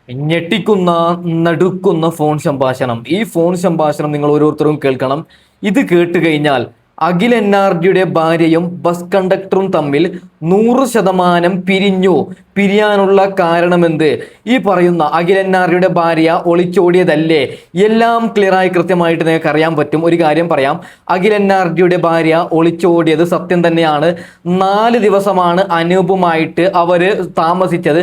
ഞെട്ടിക്കുന്ന നടുക്കുന്ന ഫോൺ സംഭാഷണം. ഈ ഫോൺ സംഭാഷണം നിങ്ങൾ ഓരോരുത്തരും കേൾക്കണം. ഇത് കേട്ട് കഴിഞ്ഞാൽ അഖിൽ NRDയുടെ ഭാര്യയും ബസ് കണ്ടക്ടറും തമ്മിൽ 100% പിരിയാനുള്ള കാരണമെന്ത്? ഈ പറയുന്ന അഖിൽ NRDയുടെ ഭാര്യ ഒളിച്ചോടിയതല്ലേ? എല്ലാം ക്ലിയറായി കൃത്യമായിട്ട് നിങ്ങൾക്ക് അറിയാൻ പറ്റും. ഒരു കാര്യം പറയാം, അഖിൽ NRDയുടെ ഭാര്യ ഒളിച്ചോടിയത് സത്യം തന്നെയാണ്. 4 ദിവസമാണ് അനൂപുമായിട്ട് അവര് താമസിച്ചത്.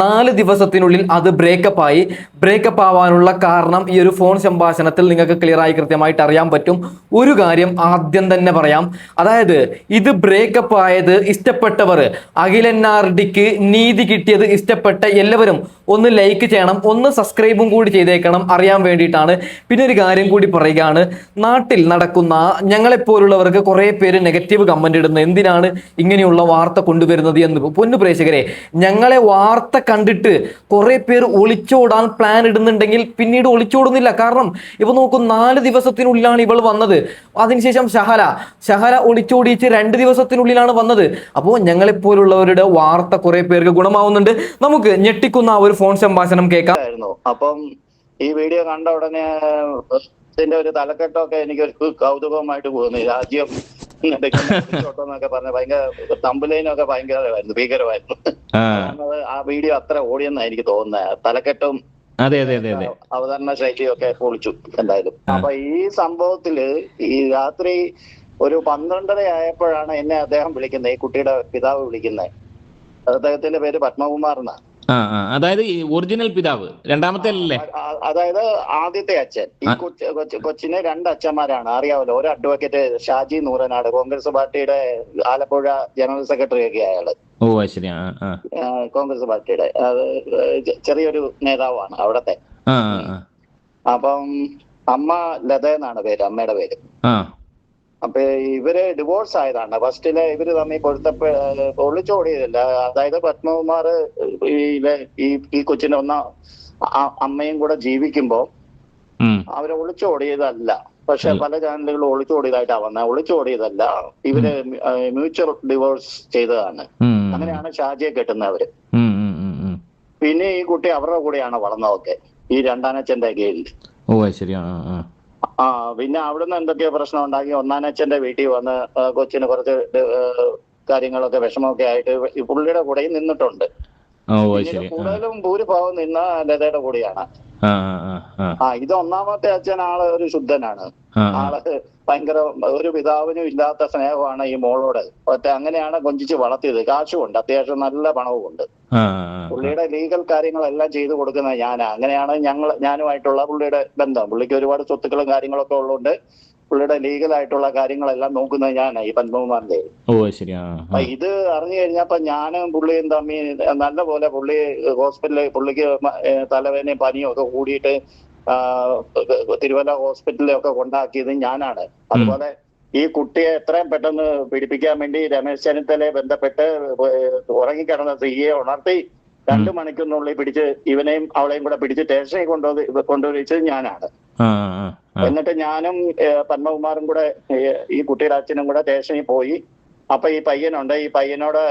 4 ദിവസത്തിനുള്ളിൽ അത് ബ്രേക്കപ്പ് ആയി. ബ്രേക്കപ്പ് ആവാനുള്ള കാരണം ഈ ഒരു ഫോൺ സംഭാഷണത്തിൽ നിങ്ങൾക്ക് ക്ലിയറായി കൃത്യമായിട്ട് അറിയാൻ പറ്റും. ഒരു കാര്യം ആദ്യം തന്നെ പറയാം, അതായത് ഇത് ബ്രേക്കപ്പ് ആയത് ഇഷ്ടപ്പെട്ടവർ, അഖിൽ NRDക്ക് നീതി കിട്ടിയത് ഇഷ്ടപ്പെട്ട എല്ലാവരും ഒന്ന് ലൈക്ക് ചെയ്യണം, ഒന്ന് സബ്സ്ക്രൈബും കൂടി ചെയ്തേക്കണം, അറിയാൻ വേണ്ടിയിട്ടാണ്. പിന്നെ ഒരു കാര്യം കൂടി പറയുകയാണ്, നാട്ടിൽ നടക്കുന്ന ഞങ്ങളെപ്പോലുള്ളവർക്ക് കുറേ പേര് നെഗറ്റീവ് കമന്റ് ഇടുന്നത് എന്തിനാണ് ഇങ്ങനെയുള്ള വാർത്ത കൊണ്ടുവരുന്നത് എന്ന്. പൊന്നു പ്രേക്ഷകരെ, ഞങ്ങളെ വാർത്ത കണ്ടിട്ട് കുറേ പേർ ഒളിച്ചോടാൻ പ്ലാൻ ഇടുന്നുണ്ടെങ്കിൽ പിന്നീട് ഒളിച്ചോടുന്നില്ല. കാരണം ഇപ്പൊ നോക്കൂ, 4 ദിവസത്തിനുള്ളിലാണ് ഇവൾ വന്നത്. അതിനുശേഷം ഷഹല ഒളിച്ചോടിച്ച് 2 ദിവസത്തിനുള്ളിലാണ് വന്നത്. അപ്പോൾ ഞങ്ങളെപ്പോലുള്ളവരുടെ വാർത്ത കുറെ പേർക്ക് ഗുണമാവുന്നുണ്ട്. നമുക്ക് ഞെട്ടിക്കുന്ന ആ ഒരു ഫോൺ സംഭാഷണം കേൾക്കാം. അപ്പം ഈ വീഡിയോ കണ്ട ഉടനെ ഇതിന്റെ ഒരു തലക്കെട്ടൊക്കെ എനിക്കൊരു കൗതുകമായിട്ട് തോന്നി. രാജ്യം എന്നൊക്കെ പറഞ്ഞ ഭയങ്കര തമ്പുലൈനൊക്കെ ഭീകരമായിരുന്നു. ആ വീഡിയോ അത്ര ഓടിയെന്നാണ് എനിക്ക് തോന്നുന്നത്. തലക്കെട്ടും അവതരണ ശൈലിയൊക്കെ പൊളിച്ചു എന്തായാലും. അപ്പൊ ഈ സംഭവത്തില് ഈ രാത്രി ഒരു 12:30 ആയപ്പോഴാണ് എന്നെ അദ്ദേഹം വിളിക്കുന്നത്, ഈ കുട്ടിയുടെ പിതാവ് വിളിക്കുന്നത്. അദ്ദേഹത്തിന്റെ പേര് പത്മകുമാർ എന്നാണ്. അതായത് ഒറിജിനൽ പിതാവ്, രണ്ടാമത്തെ അല്ലേ? അതായത് ആദ്യത്തെ അച്ഛൻ. ഈ കൊച്ചിന് 2 അച്ഛന്മാരാണ്, അറിയാമല്ലോ. ഒരു അഡ്വക്കേറ്റ് ഷാജി നൂറനാട്, കോൺഗ്രസ് പാർട്ടിയുടെ ആലപ്പുഴ ജനറൽ സെക്രട്ടറി ഒക്കെ അയാള്. ഓ ശരി. കോൺഗ്രസ് പാർട്ടിയുടെ ചെറിയൊരു നേതാവാണ് അവിടത്തെ. അപ്പം അമ്മ ലത എന്നാണ് പേര്, അമ്മയുടെ പേര്. അപ്പൊ ഇവര് ഡിവോഴ്സ് ആയതാണ്. ഫസ്റ്റില് ഇവര് തമ്മിൽ ഒളിച്ചോടിയതല്ല. അതായത് പത്മകുമാർ ഈ കൊച്ചിന്റെ അമ്മയും കൂടെ ജീവിക്കുമ്പോ അവരെ ഒളിച്ചോടിയതല്ല. പക്ഷെ പല ചാനലുകളും ഒളിച്ചോടിയതായിട്ടാ വന്നത്. ഒളിച്ചോടിയതല്ല, ഇവര് മ്യൂച്വൽ ഡിവോഴ്സ് ചെയ്തതാണ്. അങ്ങനെയാണ് ഷാജിയെ കെട്ടുന്നവര്. പിന്നെ ഈ കുട്ടി അവരുടെ കൂടെയാണ് വളർന്നതൊക്കെ, ഈ രണ്ടാനച്ഛന്റെ കീഴിൽ. പിന്നെ അവിടുന്ന് എന്തൊക്കെയോ പ്രശ്നം ഉണ്ടാക്കി ഒന്നാനച്ഛന്റെ വീട്ടിൽ വന്ന് കൊച്ചിന് കുറച്ച് കാര്യങ്ങളൊക്കെ വിഷമമൊക്കെ ആയിട്ട് പുള്ളിയുടെ കൂടെയും നിന്നിട്ടുണ്ട്. കൂടുതലും ഭൂരിഭാഗം നിന്ന ലതയുടെ കൂടെയാണ്. ഇത് ഒന്നാമത്തെ അച്ഛൻ ആള് ഒരു ശുദ്ധനാണ്. ആള് ഭയങ്കര ഒരു പിതാവിനും ഇല്ലാത്ത സ്നേഹമാണ് ഈ മോളോട്. അങ്ങനെയാണ് കൊഞ്ചിച്ച് വളർത്തിയത്. കാശുമുണ്ട്, അത്യാവശ്യം നല്ല പണവുമുണ്ട്. പുള്ളിയുടെ ലീഗൽ കാര്യങ്ങളെല്ലാം ചെയ്തു കൊടുക്കുന്നത് ഞാനാ. അങ്ങനെയാണ് ഞാനുമായിട്ടുള്ള പുള്ളിയുടെ ബന്ധം. പുള്ളിക്ക് ഒരുപാട് സ്വത്തുക്കളും കാര്യങ്ങളൊക്കെ ഉള്ളതുകൊണ്ട് പുള്ളിയുടെ ലീഗലായിട്ടുള്ള കാര്യങ്ങളെല്ലാം നോക്കുന്നത് ഞാനാ, ഈ പത്മകുമാറിന്റെ. ഇത് അറിഞ്ഞു കഴിഞ്ഞപ്പോ ഞാനും പുള്ളിയും തമ്മിൽ നല്ല പോലെ പുള്ളി ഹോസ്പിറ്റലിൽ, പുള്ളിക്ക് തലവേദനയും പനിയും ഒക്കെ കൂടിയിട്ട് തിരുവല്ല ഹോസ്പിറ്റലിലൊക്കെ കൊണ്ടാക്കിയത് ഞാനാണ്. അതുപോലെ ഈ കുട്ടിയെ എത്രയും പെട്ടെന്ന് പിടിപ്പിക്കാൻ വേണ്ടി രമേശ് ചെന്നിത്തലയെ ബന്ധപ്പെട്ട് ഉറങ്ങിക്കിടന്ന സ്ത്രീയെ ഉണർത്തി 2 മണിക്കൂറിനുള്ളിൽ പിടിച്ച് ഇവനെയും അവളെയും കൂടെ പിടിച്ച് സ്റ്റേഷനിൽ കൊണ്ടുവച്ചത് ഞാനാണ്. എന്നിട്ട് ഞാനും പത്മകുമാറും കൂടെ ഈ കുട്ടിയുടെ അച്ഛനും കൂടെ സ്റ്റേഷനിൽ പോയി. അപ്പൊ ഈ പയ്യനുണ്ട്, ഈ പയ്യനോട്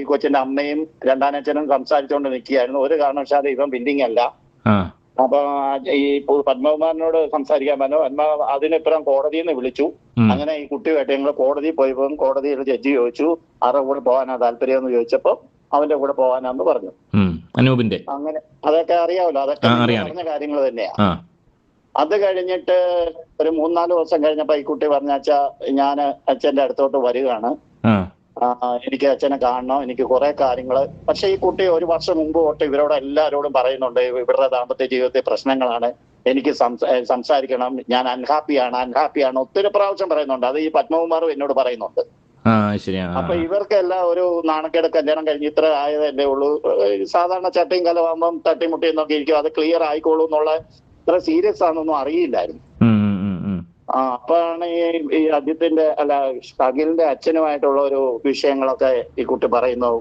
ഈ കൊച്ചിന്റെ അമ്മയും രണ്ടാനച്ഛനും സംസാരിച്ചുകൊണ്ട് നിൽക്കുകയായിരുന്നു. ഒരു കാരണവശാലും ഇവൻ ബില്ലിംഗ് അല്ല. അപ്പൊ ഈ പത്മകുമാറിനോട് സംസാരിക്കാൻ പറഞ്ഞു. അതിനിപ്പുറം കോടതിയിൽ നിന്ന് വിളിച്ചു. അങ്ങനെ ഈ കുട്ടിയുമായിട്ട് ഞങ്ങൾ കോടതിയിൽ പോയപ്പോൾ കോടതിയിൽ ജഡ്ജി ചോദിച്ചു ആരുടെ കൂടെ പോകാനാ താല്പര്യം എന്ന് ചോദിച്ചപ്പോ അവന്റെ കൂടെ പോകാനാന്ന് പറഞ്ഞു. അനൂപിന്റെ. അങ്ങനെ അതൊക്കെ അറിയാമല്ലോ, അതൊക്കെ പറഞ്ഞ കാര്യങ്ങൾ തന്നെയാ. അത് കഴിഞ്ഞിട്ട് ഒരു 3-4 ദിവസം കഴിഞ്ഞപ്പോ ഈ കുട്ടി പറഞ്ഞ അച്ഛാ, ഞാൻ അച്ഛന്റെ അടുത്തോട്ട് വരികയാണ്, എനിക്ക് അച്ഛനെ കാണണം, എനിക്ക് കുറെ കാര്യങ്ങള്. പക്ഷെ ഈ കുട്ടി 1 വർഷം മുമ്പ് തൊട്ട് ഇവരോട് എല്ലാവരോടും പറയുന്നുണ്ട് ഇവരുടെ ദാമ്പത്യ ജീവിതത്തിൽ പ്രശ്നങ്ങളാണ്, എനിക്ക് സംസാരിക്കണം, ഞാൻ അൺഹാപ്പിയാണ് ഒത്തിരി പ്രാവശ്യം പറയുന്നുണ്ട്. അത് ഈ പത്മകുമാറും എന്നോട് പറയുന്നുണ്ട്. അപ്പൊ ഇവർക്കെല്ലാം ഒരു നാണക്കേട്, കല്യാണം കഴിഞ്ഞ് ഇത്ര ആയതല്ലേ ഉള്ളൂ, സാധാരണ ചട്ടയും കലമാകുമ്പം തട്ടിമുട്ടി എന്നൊക്കെ ഇരിക്കും, അത് ക്ലിയർ ആയിക്കോളൂ എന്നുള്ള ഇത്ര സീരിയസ് ആണെന്നൊന്നും അറിയില്ലായിരുന്നു. അപ്പോഴാണ് ഈ അജിത്തിന്റെ അഖിലിന്റെ അച്ഛനുമായിട്ടുള്ള ഒരു വിഷയങ്ങളൊക്കെ ഈ കുട്ടി പറയുന്നു.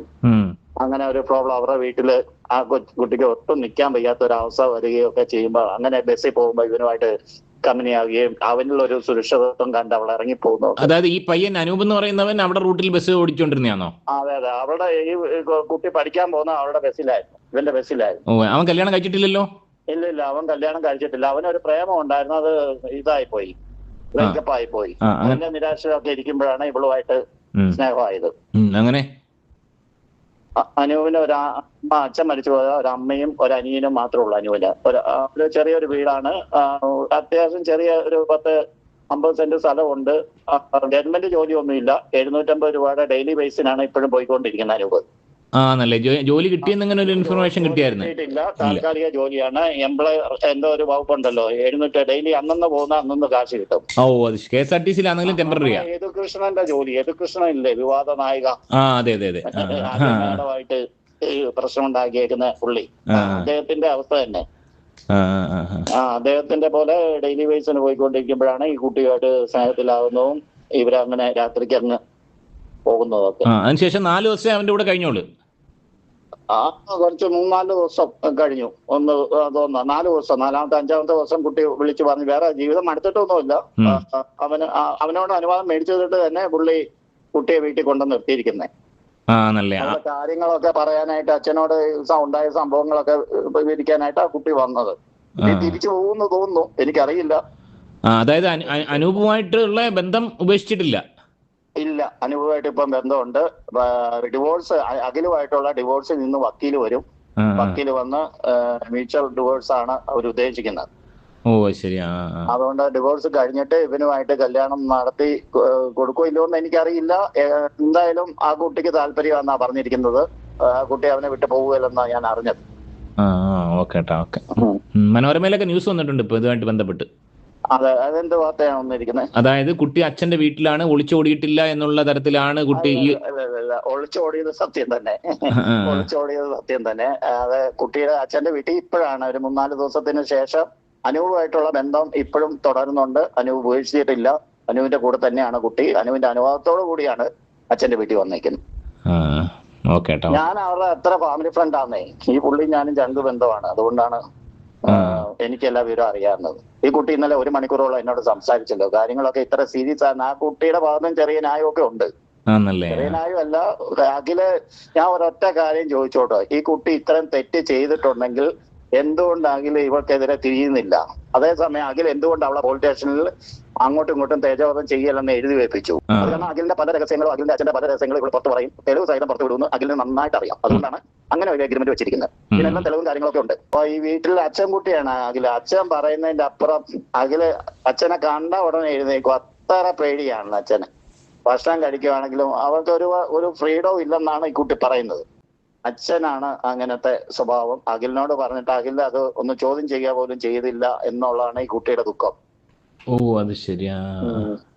അങ്ങനെ ഒരു പ്രോബ്ലം അവരുടെ വീട്ടില് ആ കുട്ടിക്ക് ഒട്ടും നിൽക്കാൻ വയ്യാത്ത ഒരു അവസ്ഥ വരികയും ഒക്കെ ചെയ്യുമ്പോ, അങ്ങനെ ബസ്സിൽ പോകുമ്പോ ഇവനുമായിട്ട് കമ്പനിയാവുകയും അവനുള്ള ഒരു സുരക്ഷിതത്വം കണ്ട് അവൾ ഇറങ്ങിപ്പോകുന്നു. അതായത് ഈ പയ്യൻ അനൂപ് എന്ന് പറയുന്നവൻ അവിടെ റൂട്ടിൽ ബസ് ഓടിച്ചോണ്ടിരുന്നതാണോ? അതെ, അവിടെ ഈ കുട്ടി പഠിക്കാൻ പോകുന്ന അവരുടെ ബസ്സിലായിരുന്നു. ഇവന്റെ ബസ്സിലായിരുന്നു. ഓ, അവൻ കല്യാണം കഴിച്ചിട്ടില്ലല്ലോ? ഇല്ല, അവൻ കല്യാണം കഴിച്ചിട്ടില്ല. അവനൊരു പ്രേമം ഉണ്ടായിരുന്നു, അത് ഇതായി പോയി, ബ്രേക്കപ്പ് ആയി പോയി. അതിന്റെ നിരാശയൊക്കെ ഇരിക്കുമ്പോഴാണ് ഇവളുമായിട്ട് സ്നേഹമായത്. അങ്ങനെ അനുവിന് അച്ഛൻ മരിച്ചു പോയ ഒരു അമ്മയും ഒരു അനിയനും മാത്രമേ ഉള്ളൂ. അനുവിന് ഒരു ചെറിയൊരു വീടാണ്, അത്യാവശ്യം ചെറിയ ഒരു 10-50 സെന്റ് സ്ഥലമുണ്ട്. ഗവൺമെന്റ് ജോലിയൊന്നുമില്ല. 750 രൂപയുടെ ഡെയിലി ബേസിനാണ് ഇപ്പോഴും പോയിക്കൊണ്ടിരിക്കുന്നത് അനൂപ്. ആണല്ലേ, ജോലി കിട്ടിയെന്ന് അങ്ങനെ ഒരു ഇൻഫർമേഷൻ കിട്ടിയായിരുന്നു? കിട്ടിയിട്ടില്ല, താൽക്കാലിക ജോലിയാണ്. എംപ്ലോയർ എന്തോ ഒരു വകുപ്പുണ്ടല്ലോ, 700 ഡെയിലി അന്നന്ന് പോകുന്ന അന്നന്ന് കാശ് കിട്ടും. ഓ, അത് KSRTC-ലാണെങ്കിലും ടെമ്പററിയാ. യദുകൃഷ്ണന്റെ ജോലി, യദുകൃഷ്ണൻ ഇല്ലേ വിവാദ നായിക, അതെ. മേഡമായിട്ട് പ്രശ്നം ഉണ്ടാക്കിയേക്കുന്ന പുള്ളി, അദ്ദേഹത്തിന്റെ അവസ്ഥ തന്നെ. അദ്ദേഹത്തിന്റെ പോലെ ഡെയിലി ബേസിന് പോയിക്കൊണ്ടിരിക്കുമ്പോഴാണ് ഈ കുട്ടിയായിട്ട് സ്നേഹത്തിലാവുന്നതും ഇവരങ്ങനെ രാത്രിക്ക് അങ്ങ് പോകുന്നതൊക്കെ. അതിനുശേഷം 4 ദിവസമേ അവന്റെ കൂടെ കഴിഞ്ഞോളൂ. കുറച്ച് 3-4 ദിവസം കഴിഞ്ഞു. 4 ദിവസം, 4ാമത്തെ 5ാമത്തെ ദിവസം കുട്ടി വിളിച്ചു പറഞ്ഞു വേറെ ജീവിതം അടുത്തിട്ടൊന്നുമില്ല. അവനോട് അനുവാദം മേടിച്ചിട്ട് തന്നെ പുള്ളി കുട്ടിയെ വീട്ടിൽ കൊണ്ടു നിർത്തിയിരിക്കുന്നത്. കാര്യങ്ങളൊക്കെ പറയാനായിട്ട്, അച്ഛനോട് ഉണ്ടായ സംഭവങ്ങളൊക്കെ വിവരിക്കാനായിട്ട് ആ കുട്ടി വന്നത്. തിരിച്ചു പോകുന്നു തോന്നുന്നു, എനിക്കറിയില്ല. അതായത് അനൂപുമായിട്ടുള്ള ബന്ധം ഉപേക്ഷിച്ചിട്ടില്ല? ഇല്ല, അനുഭവമായിട്ട് ഇപ്പം ബന്ധമുണ്ട്. ഡിവോഴ്സ്, അഖിലുമായിട്ടുള്ള ഡിവോഴ്സിൽ നിന്ന് വക്കീല് വരും. വക്കീല് വന്ന് മ്യൂച്വൽ ഡിവോഴ്സ് ആണ് അവർ ഉദ്ദേശിക്കുന്നത്. ഓ ശരി. അതുകൊണ്ട് ഡിവോഴ്സ് കഴിഞ്ഞിട്ട് ഇവനുമായിട്ട് കല്യാണം നടത്തി കൊടുക്കോ ഇല്ലോ എന്ന് എനിക്കറിയില്ല. എന്തായാലും ആ കുട്ടിക്ക് താല്പര്യമാണെന്നാ പറഞ്ഞിരിക്കുന്നത്. ആ കുട്ടി അവനെ വിട്ടു പോകുകയല്ലെന്നാ ഞാൻ അറിഞ്ഞത്. മനോരമയിലൊക്കെ ന്യൂസ് വന്നിട്ടുണ്ട് ഇപ്പൊ ഇതുമായിട്ട് ബന്ധപ്പെട്ട്. അതെ, അതെന്ത് വാർത്തയാണ് വന്നിരിക്കുന്നത്? അതായത് കുട്ടി അച്ഛന്റെ വീട്ടിലാണ്, ഒളിച്ചോടിയിട്ടില്ല എന്നുള്ള തരത്തിലാണ് കുട്ടി. ഒളിച്ചോടിയത് സത്യം തന്നെ, ഒളിച്ചോടിയത് സത്യം തന്നെ. അത് കുട്ടിയുടെ അച്ഛന്റെ വീട്ടിൽ ഇപ്പോഴാണ് ഒരു 3-4 ദിവസത്തിന് ശേഷം അനൂപുമായിട്ടുള്ള ബന്ധം ഇപ്പോഴും തുടരുന്നുണ്ട്. അനൂപ് ഉപേക്ഷിച്ചിട്ടില്ല. അനുവിന്റെ കൂടെ തന്നെയാണ് കുട്ടി. അനുവിന്റെ അനുവാദത്തോടു കൂടിയാണ് അച്ഛന്റെ വീട്ടിൽ വന്നേക്കുന്നത്. ഞാൻ അവരുടെ അത്ര ഫാമിലി ഫ്രണ്ട് ആന്നേ. ഈ പുള്ളി ഞാനും ചങ്ക് ബന്ധമാണ്. അതുകൊണ്ടാണ് എനിക്ക് എല്ലാ വിവരം അറിയാവുന്നത്. ഈ കുട്ടി ഇന്നലെ 1 മണിക്കൂറോളം എന്നോട് സംസാരിച്ചല്ലോ. കാര്യങ്ങളൊക്കെ ഇത്ര സീരിയസ് ആണ്. ആ കുട്ടിയുടെ ഭാഗത്തും ചെറിയ ന്യായമൊക്കെ ഉണ്ട്. ചെറിയ ന്യായമല്ല. അഖില്, ഞാൻ ഒരൊറ്റ കാര്യം ചോദിച്ചോട്ടോ, ഈ കുട്ടി ഇത്രയും തെറ്റ് ചെയ്തിട്ടുണ്ടെങ്കിൽ എന്തുകൊണ്ട് അഖിൽ ഇവർക്കെതിരെ തിരിയുന്നില്ല? അതേസമയം അഖിൽ എന്തുകൊണ്ട് അവളെ പോലീസ് സ്റ്റേഷനിൽ അങ്ങോട്ടും ഇങ്ങോട്ടും തേജോവധം ചെയ്യലെന്ന് എഴുതി വെപ്പിച്ചു? അത് കാരണം അഖിലിന്റെ പല രഹസ്യങ്ങളും, അഖിലിന്റെ അച്ഛന്റെ പല രഹസ്യങ്ങളും ഇവിടെ പുറത്ത് പറയും. തെളിവ് സഹിതം പുറത്തു വിടുന്നു. അഖിലിന് നന്നായിട്ട് അറിയാം. അതുകൊണ്ടാണ് അങ്ങനെ ഒരു അഗ്രിമെന്റ് വെച്ചിരിക്കുന്നത്. ഇതിനെല്ലാം തെളിവും കാര്യങ്ങളൊക്കെ ഉണ്ട്. അപ്പൊ ഈ വീട്ടിൽ അച്ഛൻ കുട്ടിയാണ് അഖില്. അച്ഛൻ പറയുന്നതിന്റെ അപ്പുറം അഖില് അച്ഛനെ കണ്ട ഉടനെ എഴുന്നേക്കും. അത്ര പേടിയാണ് അച്ഛന്. ഭക്ഷണം കഴിക്കുകയാണെങ്കിലും അവർക്ക് ഒരു ഫ്രീഡവും ഇല്ലെന്നാണ് ഈ കുട്ടി പറയുന്നത്. അച്ഛനാണ് അങ്ങനത്തെ സ്വഭാവം. അഖിലിനോട് പറഞ്ഞിട്ട് അഖിൽ അത് ഒന്ന് ചോദ്യം ചെയ്യുക പോലും ചെയ്തില്ല എന്നുള്ളതാണ് ഈ കുട്ടിയുടെ ദുഃഖം. ഓ അത് ശരിയാ.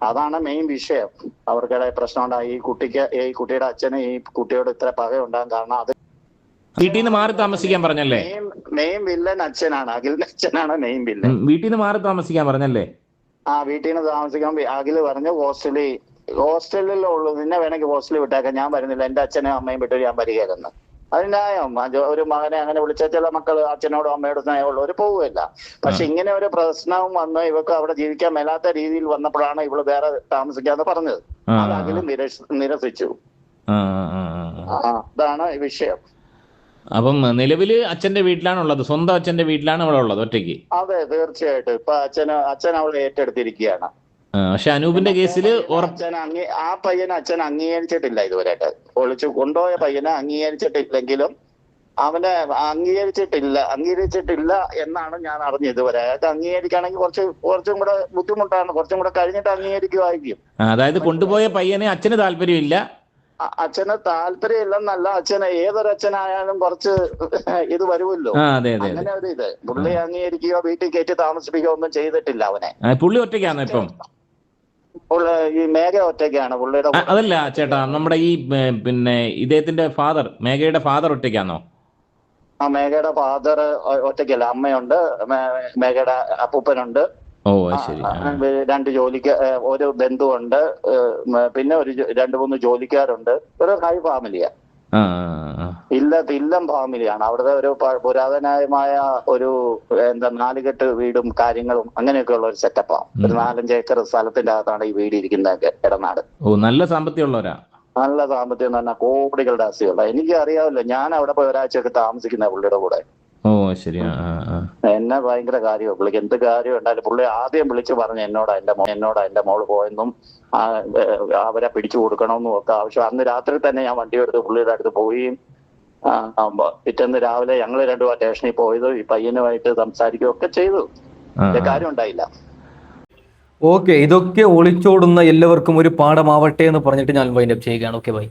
അതാണ് മെയിൻ വിഷയം. അവർക്കിടെ പ്രശ്നം ഉണ്ടായി. ഈ കുട്ടിയുടെ അച്ഛന് ഈ കുട്ടിയോട് ഇത്ര പക ഉണ്ടാകാൻ കാരണം അത് വീട്ടിൽ നിന്ന് മാറി താമസിക്കാൻ പറഞ്ഞല്ലേ? മെയിൻ വില്ലൻ അച്ഛനാണ്. അഖിലിന്റെ അച്ഛനാണ് മെയിൻ വില്ലൻ. വീട്ടിൽ നിന്ന് മാറി താമസിക്കാൻ പറഞ്ഞല്ലേ? വീട്ടിൽ നിന്ന് താമസിക്കാൻ അഖില് പറഞ്ഞു ഹോസ്റ്റലിലുള്ളൂ, നിന്നെ വേണമെങ്കിൽ ഹോസ്റ്റലിൽ വിട്ടേക്കാം, ഞാൻ വരുന്നില്ല, എന്റെ അച്ഛനും അമ്മയും വിട്ടു ഞാൻ വരികയായിരുന്നു. അത് ന്യായം. ഒരു മകനെ അങ്ങനെ വിളിച്ച ചില മക്കള് അച്ഛനോടും അമ്മയോടും സ്നേഹമുള്ളവർ പോവുകയില്ല. പക്ഷെ ഇങ്ങനെ ഒരു പ്രശ്നവും വന്ന് ഇവർക്ക് അവിടെ ജീവിക്കാൻ മേലാത്ത രീതിയിൽ വന്നപ്പോഴാണ് ഇവള് വേറെ താമസിക്കാന്ന് പറഞ്ഞത്. അത് അഖില് നിരസിച്ചു. അതാണ് വിഷയം. അപ്പം നിലവില് അച്ഛന്റെ വീട്ടിലാണുള്ളത്, സ്വന്തം അച്ഛന്റെ വീട്ടിലാണ് അവളെ ഉള്ളത് ഒറ്റയ്ക്ക്? അതെ, തീർച്ചയായിട്ടും. ഇപ്പൊ അച്ഛൻ അവളെ ഏറ്റെടുത്തിരിക്കുകയാണ്. പക്ഷെ അനൂപിന്റെ കേസില് ആ പയ്യനെ അച്ഛൻ അംഗീകരിച്ചിട്ടില്ല ഇതുവരെയായിട്ട്. ഒളിച്ചു കൊണ്ടുപോയ പയ്യനെ അംഗീകരിച്ചിട്ടില്ലെങ്കിലും അവനെ അംഗീകരിച്ചിട്ടില്ല എന്നാണ് ഞാൻ അറിഞ്ഞത് ഇതുവരെ. അയാൾക്ക് അംഗീകരിക്കുകയാണെങ്കിൽ കുറച്ചും കൂടെ ബുദ്ധിമുട്ടാണ്. കുറച്ചും കൂടെ കഴിഞ്ഞിട്ട് അംഗീകരിക്കുമായിരിക്കും. അതായത് കൊണ്ടുപോയ പയ്യനെ അച്ഛന് താല്പര്യമില്ല. അച്ഛന് താല്പര്യമില്ലെന്നല്ല, അച്ഛന് ഏതൊരു അച്ഛനായാലും കുറച്ച് ഇത് വരുമല്ലോ. അങ്ങനെ ഒരു ഇത് പുള്ളി അംഗീകരിക്കുകയോ വീട്ടിൽ കയറ്റി താമസിപ്പിക്കുകയോ ഒന്നും ചെയ്തിട്ടില്ല അവനെ. പുള്ളി ഒറ്റയ്ക്കാണോ ഇപ്പം? ഈ മേഘ ഒറ്റയ്ക്കാണ് പുള്ളിയുടെ. അതല്ല ചേട്ടാ, നമ്മുടെ ഈ പിന്നെ ഇദ്ദേഹത്തിന്റെ ഫാദർ, മേഘയുടെ ഫാദർ ഒറ്റയ്ക്കാണോ? മേഘയുടെ ഫാദർ ഒറ്റയ്ക്കല്ല, അമ്മയുണ്ട്, മേഘയുടെ അപ്പൂപ്പനുണ്ട്, 2 ജോലിക്ക് ഒരു ബന്ധുവുണ്ട്, പിന്നെ 2-3 ജോലിക്കാരുണ്ട്. ഒരു ഹൈ ഫാമിലിയാ. ഇല്ലം ഫാമിലിയാണ്. അവിടുത്തെ ഒരു പുരാതനമായ ഒരു 4 കെട്ട് വീടും കാര്യങ്ങളും അങ്ങനെയൊക്കെ ഉള്ള ഒരു സെറ്റപ്പാണ്. ഒരു 4-5 ഏക്കർ സ്ഥലത്തിന്റെ അകത്താണ് ഈ വീട് ഇരിക്കുന്നത്. ഇടനാട്. നല്ല സാമ്പത്തികമുള്ളവരാ. നല്ല സാമ്പത്തികം തന്നെ, കോടികളുടെ ആസ്തിയുള്ള. എനിക്ക് അറിയാമല്ലോ, ഞാൻ അവിടെ പോയി ഒരാഴ്ചയൊക്കെ താമസിക്കുന്ന പുള്ളിയുടെ കൂടെ. ഓ ശരി. എന്നെ ഭയങ്കര കാര്യമാണ് പുള്ളിക്ക്. എന്ത് കാര്യം ഉണ്ടായാലും പുള്ളി ആദ്യം വിളിച്ചു പറഞ്ഞു എന്നോടാ എന്റെ മോള് പോയെന്നും അവരെ പിടിച്ചു കൊടുക്കണമെന്നും ഒക്കെ ആവശ്യം. അന്ന് രാത്രി തന്നെ ഞാൻ വണ്ടി എടുത്ത് പുള്ളിയുടെ അടുത്ത് പോയി. പിറ്റേന്ന് രാവിലെ ഞങ്ങൾ രണ്ടുപേരും സ്റ്റേഷനിൽ പോയത് ഈ പയ്യനുമായിട്ട് സംസാരിക്കുകയും ഒക്കെ ചെയ്തു. കാര്യം ഉണ്ടായില്ല. ഓക്കെ, ഇതൊക്കെ ഒളിച്ചോടുന്ന എല്ലാവർക്കും ഒരു പാഠമാവട്ടെ എന്ന് പറഞ്ഞിട്ട് ഞാൻ വൈൻഡപ്പ് ചെയ്യുകയാണ്. Okay, by.